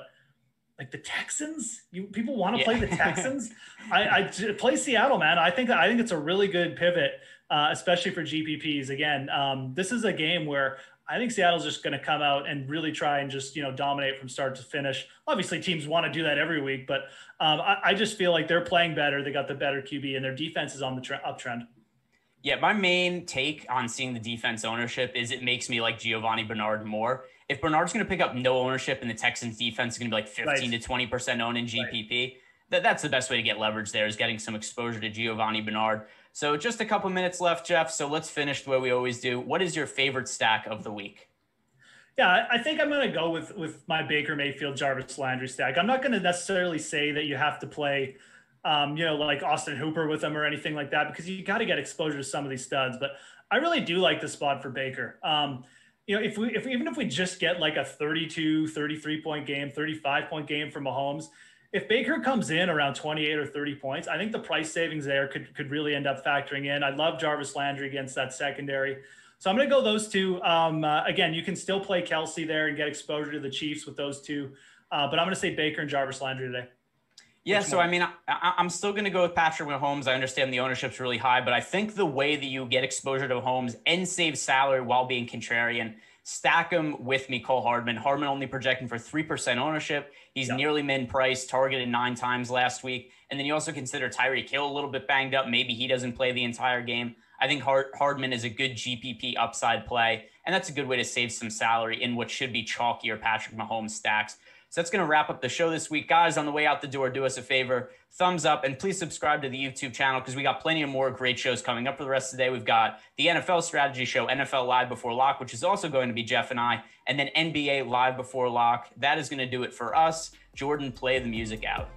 like the Texans, people want to play the Texans. I play Seattle, man. I think it's a really good pivot, especially for GPPs. Again, this is a game where I think Seattle's just going to come out and really try and just, dominate from start to finish. Obviously, teams want to do that every week, but I just feel like they're playing better. They got the better QB, and their defense is on the uptrend. Yeah, my main take on seeing the defense ownership is it makes me like Giovanni Bernard more. If Bernard's going to pick up no ownership and the Texans defense is going to be like 15 to 20% owned in GPP, that's the best way to get leverage there, is getting some exposure to Giovanni Bernard. So just a couple minutes left, Jeff. So let's finish the way we always do. What is your favorite stack of the week? Yeah, I think I'm going to go with my Baker Mayfield, Jarvis Landry stack. I'm not going to necessarily say that you have to play, like Austin Hooper with them or anything like that, because you got to get exposure to some of these studs. But I really do like the spot for Baker. If we just get like a 32, 33 point game, 35 point game from Mahomes, if Baker comes in around 28 or 30 points, I think the price savings there could really end up factoring in. I love Jarvis Landry against that secondary. So I'm going to go those two. Again, you can still play Kelsey there and get exposure to the Chiefs with those two. But I'm going to say Baker and Jarvis Landry today. Yeah, so I mean, I'm still going to go with Patrick Mahomes. I understand the ownership's really high, but I think the way that you get exposure to Mahomes and save salary while being contrarian, stack him with Mecole Hardman. Hardman only projecting for 3% ownership. He's nearly min-price, targeted 9 times last week. And then you also consider Tyreek Hill a little bit banged up. Maybe he doesn't play the entire game. I think Hardman is a good GPP upside play, and that's a good way to save some salary in what should be chalkier Patrick Mahomes stacks. So that's going to wrap up the show this week. Guys, on the way out the door, do us a favor, thumbs up, and please subscribe to the YouTube channel because we got plenty of more great shows coming up for the rest of the day. We've got the NFL strategy show, NFL Live Before Lock, which is also going to be Jeff and I, and then NBA Live Before Lock. That is going to do it for us. Jordan, play the music out.